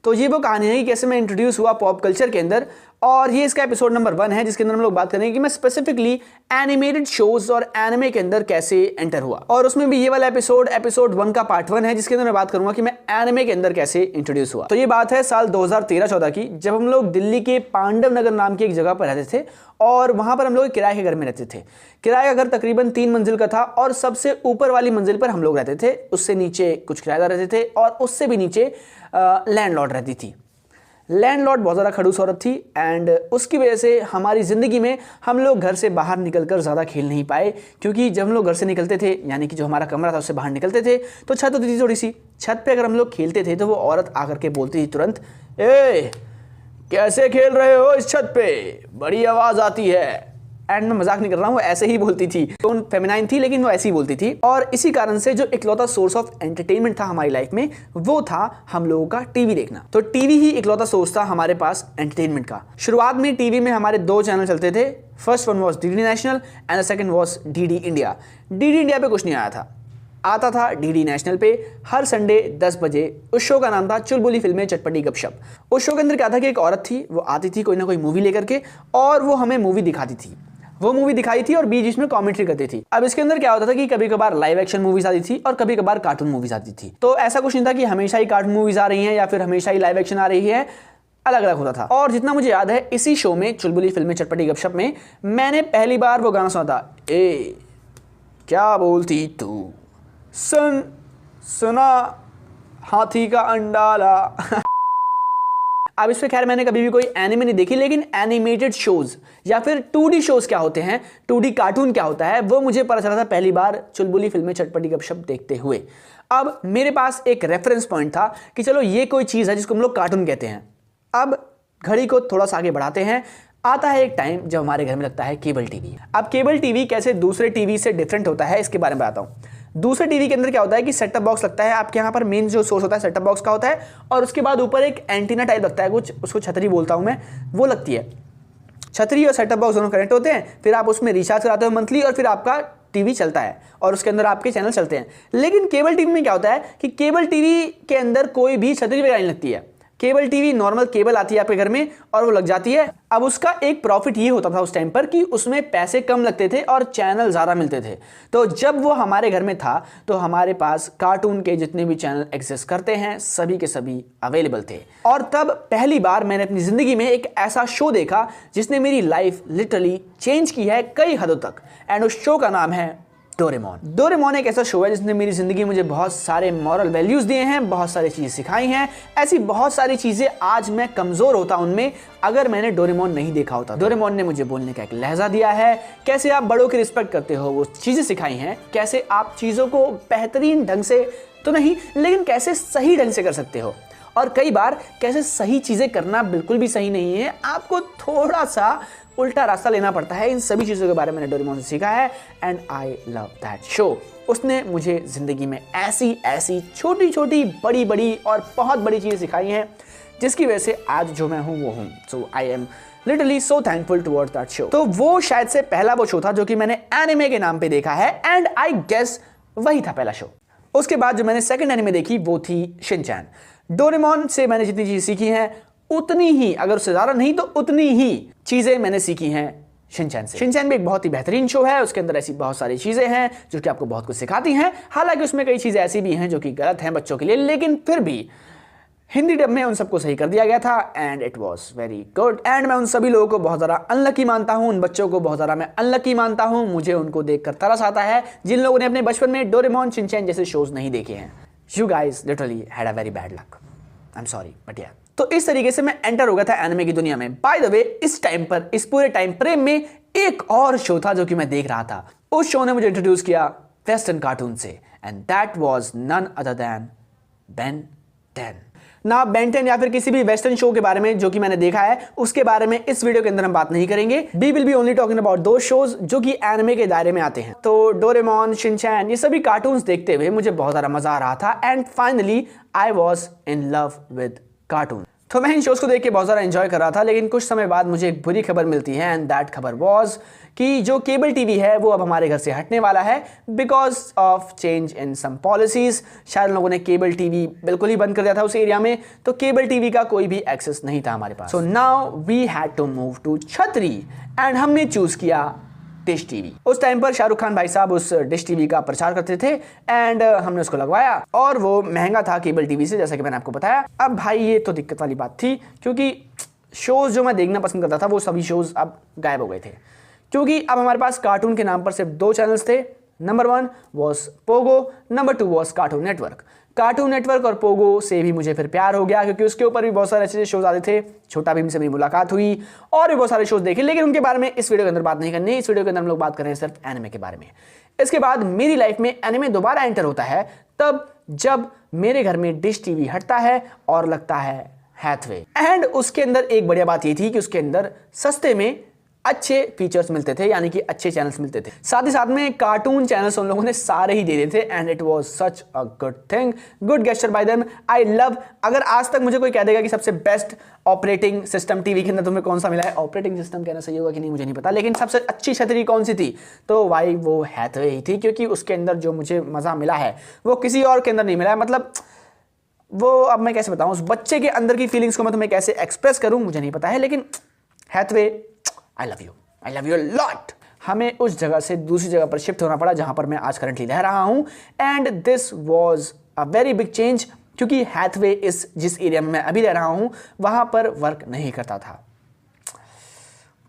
तो ये वो कहानी है कि कैसे मैं इंट्रोड्यूस हुआ पॉप कल्चर के अंदर, और ये इसका एपिसोड नंबर 1 है जिसके अंदर हम लोग बात करेंगे कि मैं स्पेसिफिकली एनिमेटेड शोज और एनिमे के अंदर कैसे एंटर हुआ। और उसमें भी ये वाला एपिसोड 1 का पार्ट 1 है जिसके अंदर मैं बात करूंगा कि मैं एनिमे के अंदर कैसे इंट्रोड्यूस हुआ। तो ये बात है साल 2013-14 की, जब हम लोग दिल्ली के पांडव नगर नाम की एक जगह पर रहते थे और वहां पर हम लोग किराए के घर में रहते थे। किराए का घर तकरीबन 3 मंजिल का था और सबसे ऊपर वाली मंजिल पर हम लोग रहते थे, उससे नीचे कुछ किराएदार रहते थे और उससे भी नीचे लैंडलॉर्ड रहती थी। लैंडलॉर्ड बहुत ज़्यादा खड़ूस औरत थी एंड उसकी वजह से हमारी ज़िंदगी में हम लोग घर से बाहर निकलकर ज़्यादा खेल नहीं पाए, क्योंकि जब हम लोग घर से निकलते थे, यानी कि जो हमारा कमरा था उससे बाहर निकलते थे तो छत होती थी थोड़ी सी, छत पे अगर हम लोग खेलते थे तो वो औरत आकर के बोलती थी तुरंत, ए कैसे खेल रहे हो इस छत पे, बड़ी आवाज़ आती है। एंड मैं मजाक नहीं कर रहा हूँ, वो ऐसे ही बोलती थी। टोन फेमिनाइन थी लेकिन वो ऐसे ही बोलती थी। और इसी कारण से जो इकलौता सोर्स ऑफ एंटरटेनमेंट था हमारी लाइफ में वो था हम लोगों का टीवी देखना। तो टीवी ही इकलौता सोर्स था हमारे पास एंटरटेनमेंट का। शुरुआत में टीवी में हमारे 2 चैनल चलते थे, first one was DD national and the second was DD India. DD India पे कुछ नहीं आया था, आता था डीडी नेशनल पे हर संडे 10 बजे। उस शो का नाम था चुलबुली फिल्में चटपटी गपशप। उस शो के अंदर क्या था कि एक औरत थी, वो आती थी कोई ना कोई मूवी लेकर के और वो हमें मूवी दिखाती थी। वो मूवी दिखाई थी और बीच बीच में कमेंट्री करती थी। अब इसके अंदर क्या होता था कि कभी कभार लाइव एक्शन मूवीज आती थी और कभी कभार कार्टून मूवीज आती थी। तो ऐसा कुछ नहीं था कि हमेशा ही कार्टून मूवीज आ रही हैं या फिर हमेशा ही लाइव एक्शन आ रही है, अलग अलग होता था। और जितना मुझे याद है इसी शो में चुलबुली फिल्में चटपटी गपशप में मैंने पहली बार वो गाना सुना था, ए क्या बोलती तू सुना हाथी का अंडाला। अब इस पे खैर मैंने कभी भी कोई एनिमे नहीं देखी, लेकिन एनिमेटेड शोज या फिर 2D शोज क्या होते हैं, 2D कार्टून क्या होता है, वो मुझे पता चला था पहली बार चुलबुली फिल्में चटपटी गपशप देखते हुए। अब मेरे पास एक रेफरेंस पॉइंट था कि चलो ये कोई चीज है जिसको हम लोग कार्टून कहते हैं। अब घड़ी को थोड़ा सा आगे बढ़ाते हैं, आता है एक टाइम जब हमारे घर में लगता है केबल टीवी। अब केबल टीवी कैसे दूसरे टीवी से डिफरेंट होता है इसके बारे में बताता हूं। दूसरे टीवी के अंदर क्या होता है कि सेटअप बॉक्स लगता है आपके यहाँ पर, मेन जो सोर्स होता है सेटअप बॉक्स का होता है और उसके बाद ऊपर एक एंटीना टाइप लगता है, कुछ उसको छतरी बोलता हूं मैं, वो लगती है। छतरी और सेटअप बॉक्स दोनों कनेक्ट होते हैं, फिर आप उसमें रिचार्ज कराते हो मंथली और फिर आपका टीवी चलता है और उसके अंदर आपके चैनल चलते हैं। लेकिन केबल टीवी में क्या होता है कि केबल टीवी के अंदर कोई भी छतरी वगैरह नहीं लगती है। केबल टीवी नॉर्मल केबल आती है आपके घर में और वो लग जाती है। अब उसका एक प्रॉफिट ये होता था उस टाइम पर कि उसमें पैसे कम लगते थे और चैनल ज़्यादा मिलते थे। तो जब वो हमारे घर में था तो हमारे पास कार्टून के जितने भी चैनल एग्जिस्ट करते हैं सभी के सभी अवेलेबल थे। और तब पहली बार मैंने अपनी ज़िंदगी में एक ऐसा शो देखा जिसने मेरी लाइफ लिटरली चेंज की है कई हदों तक, एंड उस शो का नाम है डोरेमोन। डोरेमोन एक ऐसा शो है जिसने मेरी जिंदगी मुझे बहुत सारे मॉरल वैल्यूज दिए हैं, बहुत सारी चीजें सिखाई हैं। ऐसी बहुत सारी चीजें आज मैं कमजोर होता उनमें अगर मैंने डोरेमोन नहीं देखा होता। डोरेमोन ने मुझे बोलने का एक लहजा दिया है, कैसे आप बड़ों की रिस्पेक्ट करते हो वो चीजें सिखाई हैं, कैसे आप चीजों को बेहतरीन ढंग से तो नहीं लेकिन कैसे सही ढंग से कर सकते हो, और कई बार कैसे सही चीजें करना बिल्कुल भी सही नहीं है, आपको थोड़ा सा उल्टा रास्ता लेना पड़ता है। इन सभी चीज़ों के बारे में मैंने डोरेमोन से सीखा है and I love that show. उसने मुझे ज़िंदगी में ऐसी ऐसी छोटी छोटी बड़ी बड़ी और बहुत बड़ी चीज़ें सिखाई हैं जिसकी वजह से आज जो मैं हूँ वो हूँ। So I am literally so thankful towards that show. तो वो शायद से पहला वो शो था जो कि मैंने एनिमे के नाम पे देखा है एंड आई गेस वही था पहला शो। उसके बाद जो मैंने सेकंड एनिमे देखी वो थी शिनचैन। डोरेमोन से मैंने जितनी चीज़ें सीखी हैं उतनी ही, अगर उससे ज़्यादा नहीं तो उतनी ही चीज़ें मैंने सीखी हैं शिनचैन से। शिनचैन भी एक बहुत ही बेहतरीन शो है, उसके अंदर ऐसी बहुत सारी चीज़ें हैं जो कि आपको बहुत कुछ सिखाती हैं। हालांकि उसमें कई चीज़ें ऐसी भी हैं जो कि गलत हैं बच्चों के लिए, लेकिन फिर भी हिंदी डब में उन सबको सही कर दिया गया था and it was very good. And मैं उन सभी लोगों को बहुत ज़्यादा अनलकी मानता हूँ, उन बच्चों को बहुत ज़्यादा मैं अनलकी मानता हूँ। मुझे उनको देखकर तरस आता है जिन लोगों ने अपने बचपन में डोरेमोन शिनचैन जैसे शोज नहीं देखे हैं। You guys literally had a very bad luck, I am sorry but या। तो इस तरीके से मैं एंटर हो गया था एनिमे की दुनिया में। बाय द वे इस टाइम पर, इस पूरे टाइम फ्रेम में एक और शो था जो कि मैं देख रहा था। उस शो ने मुझे इंट्रोड्यूस किया वेस्टर्न कार्टून से and that was none other than Ben 10। ना बेन 10 या फिर किसी भी वेस्टर्न शो के बारे में जो कि मैंने देखा है उसके बारे में इस वीडियो के अंदर हम बात नहीं करेंगे। We will be only talking about दो शोज जो कि एनिमे के दायरे में आते हैं। तो डोरेमोन, शिनचैन, ये सभी कार्टून्स देखते हुए मुझे बहुत ज़्यादा मजा आ रहा था and finally I was in love with cartoon. तो मैं इन शोज़ को देख के बहुत ज़्यादा एंजॉय कर रहा था, लेकिन कुछ समय बाद मुझे एक बुरी खबर मिलती है, एंड दैट खबर वाज कि जो केबल टीवी है वो अब हमारे घर से हटने वाला है because of change in some policies. शायद लोगों ने केबल टीवी बिल्कुल ही बंद कर दिया था उस एरिया में, तो केबल टीवी का कोई भी एक्सेस नहीं था हमारे पास। So now we had to move to chhatri and हमने चूज किया डिश टीवी। उस टाइम पर शाहरुख खान भाई साहब उस डिश टीवी का प्रचार करते थे एंड हमने उसको लगवाया, और वो महंगा था केबल टीवी से, जैसा कि मैंने आपको बताया। अब भाई ये तो दिक्कत वाली बात थी, क्योंकि शोज़ जो मैं देखना पसंद करता था वो सभी शोज़ अब गायब हो गए थे, क्योंकि अब हमारे पास कार्टून के नाम पर सिर्फ 2 चैनल्स थे। Number 1 was Pogo, number 2 was cartoon network. Cartoon network और पोगो से भी मुझे फिर प्यार हो गया, क्योंकि उसके ऊपर भी बहुत सारे अच्छे शोज आते थे। छोटा भीम से मेरी मुलाकात हुई और भी बहुत सारे शोज देखे, लेकिन उनके बारे में इस वीडियो के अंदर बात नहीं करनी। इस वीडियो के अंदर हम लोग बात कर रहे हैं सिर्फ एनिमे के बारे में। इसके बाद मेरी लाइफ में एनिमे दोबारा एंटर होता है तब जब मेरे घर में डिश टीवी हटता है और लगता है हैथवे। एंड उसके अंदर एक बढ़िया बात ये थी कि उसके अंदर सस्ते में अच्छे फीचर्स मिलते थे, यानी कि अच्छे चैनल्स मिलते थे। साथ ही साथ में कार्टून चैनल्स उन लोगों ने सारे ही दे दिए थे, and it was such a good thing, good gesture bye them. I love. अगर आज तक मुझे कोई कह देगा कि सबसे बेस्ट ऑपरेटिंग सिस्टम टीवी के अंदर तुम्हें कौन सा मिला है, ऑपरेटिंग सिस्टम कहना सही होगा कि नहीं मुझे नहीं पता, लेकिन सबसे अच्छी छतरी कौन सी थी, तो भाई वो हैथवे ही थी, क्योंकि उसके अंदर जो मुझे मजा मिला है वो किसी और के अंदर नहीं मिला है। मतलब वो अब मैं कैसे बताऊं, उस बच्चे के अंदर की फीलिंग्स को मैं तुम्हें कैसे एक्सप्रेस करूं मुझे नहीं पता है, लेकिन Hathway I love you lot. हमें उस जगह से दूसरी जगह पर शिफ्ट होना पड़ा जहां पर मैं आज करंटली रह रहा हूं, and this was a very big change, क्योंकि हैथवे इस जिस एरिया में मैं अभी रह रहा हूं वहां पर वर्क नहीं करता था।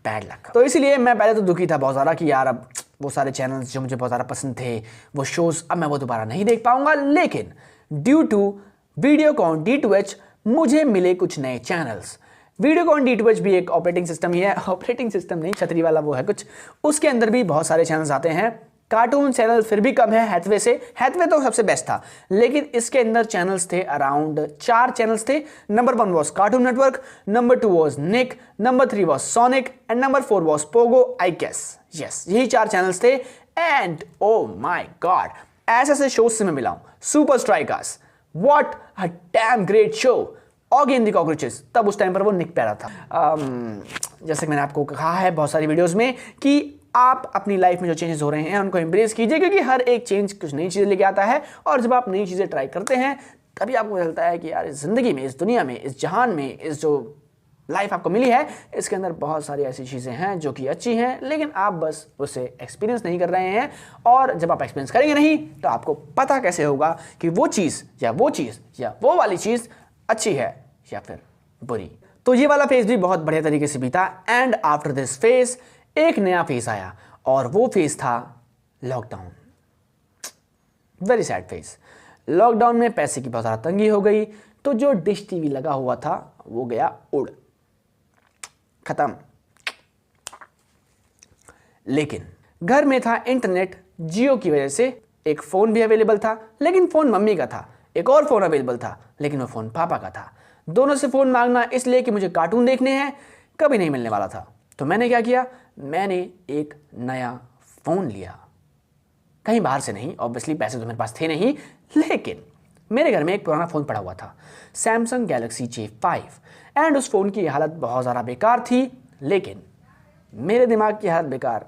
Bad luck. तो इसीलिए मैं पहले तो दुखी था बहुत ज़्यादा कि यार अब वो सारे चैनल्स जो मुझे बहुत ज़्यादा पसंद थे, वो शोज़ अब मैं वो दोबारा नहीं देख पाऊंगा। लेकिन ड्यू टू वीडियोकॉन D2H मुझे मिले कुछ नए चैनल्स। वीडियोकॉन D2H भी एक ऑपरेटिंग सिस्टम ही है, ऑपरेटिंग सिस्टम नहीं, छतरी वाला वो है कुछ। उसके अंदर भी बहुत सारे चैनल्स आते हैं। कार्टून चैनल फिर भी कम है हैथवे से, हैथवे तो सबसे बेस्ट था, लेकिन इसके अंदर चैनल्स थे अराउंड 4 चैनल्स थे। Number 1 was cartoon network, number 2 was Nick, number 3 was Sonic and number 4 was Pogo, I guess. Yes, यही 4 चैनल्स थे। एंड ओ माई गॉड, ऐसे शोज से मैं मिला हूं। Super strikers, what a damn great show. Oggy and the cockroaches, तब उस time पर वो निक प्यारा था। जैसे कि मैंने आपको कहा है बहुत सारी वीडियोस में कि आप अपनी लाइफ में जो चेंजेस हो रहे हैं उनको एम्ब्रेस कीजिए, क्योंकि हर एक चेंज कुछ नई चीज़ें लेके आता है, और जब आप नई चीज़ें ट्राई करते हैं तभी आपको लगता है कि यार इस ज़िंदगी में, इस दुनिया में, इस जहान में, इस जो लाइफ आपको मिली है इसके अंदर बहुत सारी ऐसी चीज़ें हैं जो कि अच्छी हैं, लेकिन आप बस उसे एक्सपीरियंस नहीं कर रहे हैं। और जब आप एक्सपीरियंस करेंगे नहीं तो आपको पता कैसे होगा कि वो चीज़ या वो वाली चीज़ अच्छी है या फिर बुरी। तो ये वाला फेज भी बहुत बढ़िया तरीके से बीता, एंड आफ्टर दिस फेज एक नया फेज आया, और वो फेज था lockdown. Very sad phase. Lockdown में पैसे की बहुत ज़्यादा तंगी हो गई, तो जो डिश टीवी लगा हुआ था वो गया उड़, खत्म। लेकिन घर में था इंटरनेट, जियो की वजह से एक फ़ोन भी अवेलेबल था, लेकिन फ़ोन मम्मी का था। एक और फ़ोन अवेलेबल था, लेकिन वो फ़ोन पापा का था। दोनों से फ़ोन मांगना इसलिए कि मुझे कार्टून देखने हैं, कभी नहीं मिलने वाला था। तो मैंने क्या किया, मैंने एक नया फ़ोन लिया, कहीं बाहर से नहीं, ऑब्वियसली पैसे तो मेरे पास थे नहीं, लेकिन मेरे घर में एक पुराना फ़ोन पड़ा हुआ था, सैमसंग गैलेक्सी J5, एंड उस फ़ोन की हालत बहुत ज़्यादा बेकार थी, लेकिन मेरे दिमाग की हालत बेकार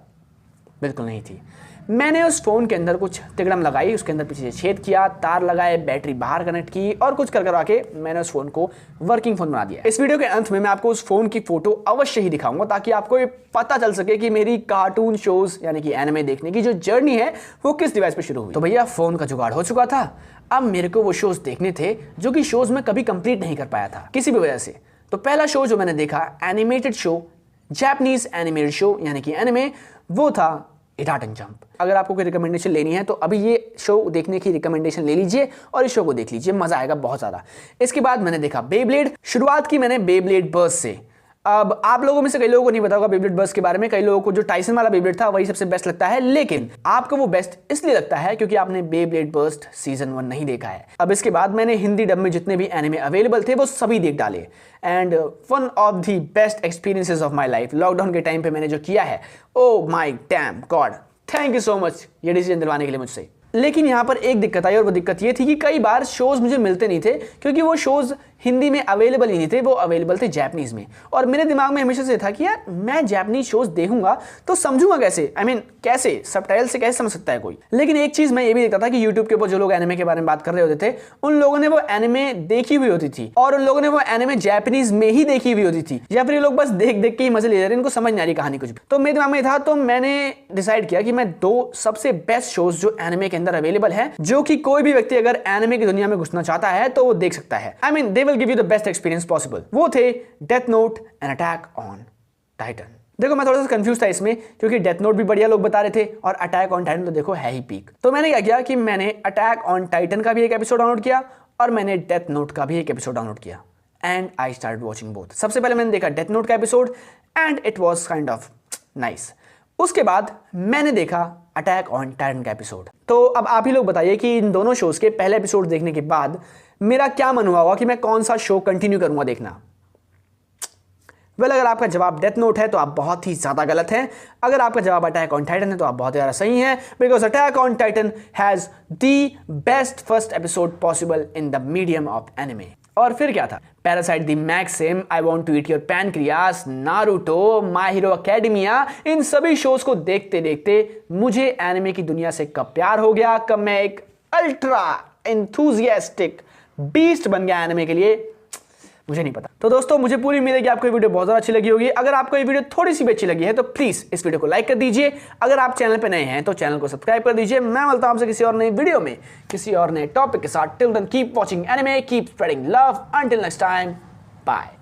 बिल्कुल नहीं थी। मैंने उस फ़ोन के अंदर कुछ तिगड़म लगाई, उसके अंदर पीछे से छेद किया, तार लगाए, बैटरी बाहर कनेक्ट की, और कुछ कर करवा के मैंने उस फ़ोन को वर्किंग फ़ोन बना दिया। इस वीडियो के अंत में मैं आपको उस फ़ोन की फ़ोटो अवश्य ही दिखाऊंगा, ताकि आपको ये पता चल सके कि मेरी कार्टून शोज़ यानी कि एनिमे देखने की जो जर्नी है वो किस डिवाइस पर शुरू हुई। तो भैया फ़ोन का जुगाड़ हो चुका था, अब मेरे को वो शोज़ देखने थे जो कि शोज़ में कभी कंप्लीट नहीं कर पाया था किसी भी वजह से। तो पहला शो जो मैंने देखा, animated show, Japanese animated show यानी कि एनिमे, वो था हिडाटन जंप। अगर आपको कोई रिकमेंडेशन लेनी है तो अभी ये शो देखने की रिकमेंडेशन ले लीजिए और इस शो को देख लीजिए, मजा आएगा बहुत ज़्यादा। इसके बाद मैंने देखा बेब्लेड। शुरुआत की मैंने बेब्लेड बर्स्ट से। अब आप लोगों में से कई लोगों को नहीं पता होगा बेब्लेड बर्स्ट के बारे में, कई लोगों को जो टाइसन वाला बेब्लेड था वही सबसे बेस्ट लगता है, लेकिन आपको वो बेस्ट इसलिए लगता है क्योंकि आपने बेब्लेड बर्स्ट सीजन 1 नहीं देखा है। अब इसके बाद मैंने हिंदी डब में जितने भी एनिमे अवेलेबल थे वो सभी देख डाले, and one of the best experiences of my life. Lockdown के टाइम पे मैंने जो किया है, oh my damn god, thank you so much ये डिसीजन दिलवाने के लिए मुझसे। लेकिन यहाँ पर एक दिक्कत आई, और वो दिक्कत ये थी कि कई बार शोज़ मुझे मिलते नहीं थे, क्योंकि वो शोज़ हिंदी में अवेलेबल ही नहीं थे, वो अवेलेबल थे जापानीज में। और मेरे दिमाग में हमेशा से था कि यार मैं जापानीज शोज देखूंगा तो समझूंगा कैसे, कैसे सबटाइटल से कैसे समझ सकता है कोई। लेकिन एक चीज मैं ये भी देखता था कि यूट्यूब के ऊपर जो लोग एनिमे के बारे में बात कर रहे होते थे, उन लोगों ने वो एनिमे देखी हुई होती थी और उन लोगों ने वो एनिमे जापानीज में ही देखी हुई होती थी, या फिर ये लोग बस देख देख के ही मजे ले रहे हैं, इनको समझ नहीं आ रही कहानी कुछ भी। तो मेरे दिमाग में था, तो मैंने डिसाइड किया कि मैं 2 सबसे बेस्ट शोज जो एनिमे के अंदर अवेलेबल है, जो कि कोई भी व्यक्ति अगर एनिमे की दुनिया में घुसना चाहता है तो वो देख सकता है। They will give you the best experience possible. वो थे death note and attack on Titan. देखो मैं थोड़ा सा कंफ्यूज था इसमें, क्योंकि डेथ नोट भी बढ़िया लोग बता रहे थे और अटैक ऑन टाइटन तो देखो है ही पीक। तो मैंने क्या किया कि मैंने अटैक ऑन टाइटन का भी एक एपिसोड डाउनलोड किया और मैंने डेथ नोट का भी एक एपिसोड डाउनलोड किया and I start watching both. सबसे पहले मैंने देखा डेथ नोट का episode and it was kind of nice. उसके बाद मैंने देखा अटैक ऑन टाइटन का एपिसोड। तो अब आप ही लोग बताइए कि इन दोनों शोज के पहले एपिसोड देखने के बाद मेरा क्या मन हुआ होगा कि मैं कौन सा शो कंटिन्यू करूंगा देखना। अगर आपका जवाब डेथ नोट है तो आप बहुत ही ज्यादा गलत हैं। अगर आपका जवाब अटैक ऑन टाइटन है तो आप बहुत ज्यादा सही हैं, because Attack on Titan has the best first episode possible in the medium of anime. और फिर क्या था, Parasyte the Maxim, I want to eat your pancreas, Naruto, My Hero Academia, इन सभी शोज को देखते देखते मुझे एनिमे की दुनिया से कब प्यार हो गया, कब मैं एक अल्ट्रा एंथुसियास्टिक बीस्ट बन गया एनिमे के लिए, मुझे नहीं पता। तो दोस्तों मुझे पूरी उम्मीद है कि आपको ये वीडियो बहुत ज़्यादा अच्छी लगी होगी। अगर आपको ये वीडियो थोड़ी सी भी अच्छी लगी है तो प्लीज़ इस वीडियो को लाइक कर दीजिए। अगर आप चैनल पे नए हैं तो चैनल को सब्सक्राइब कर दीजिए। मैं मिलता हूं आपसे किसी और नई वीडियो में किसी और नए टॉपिक के साथ। Till then keep watching anime, keep spreading love, until next time, bye.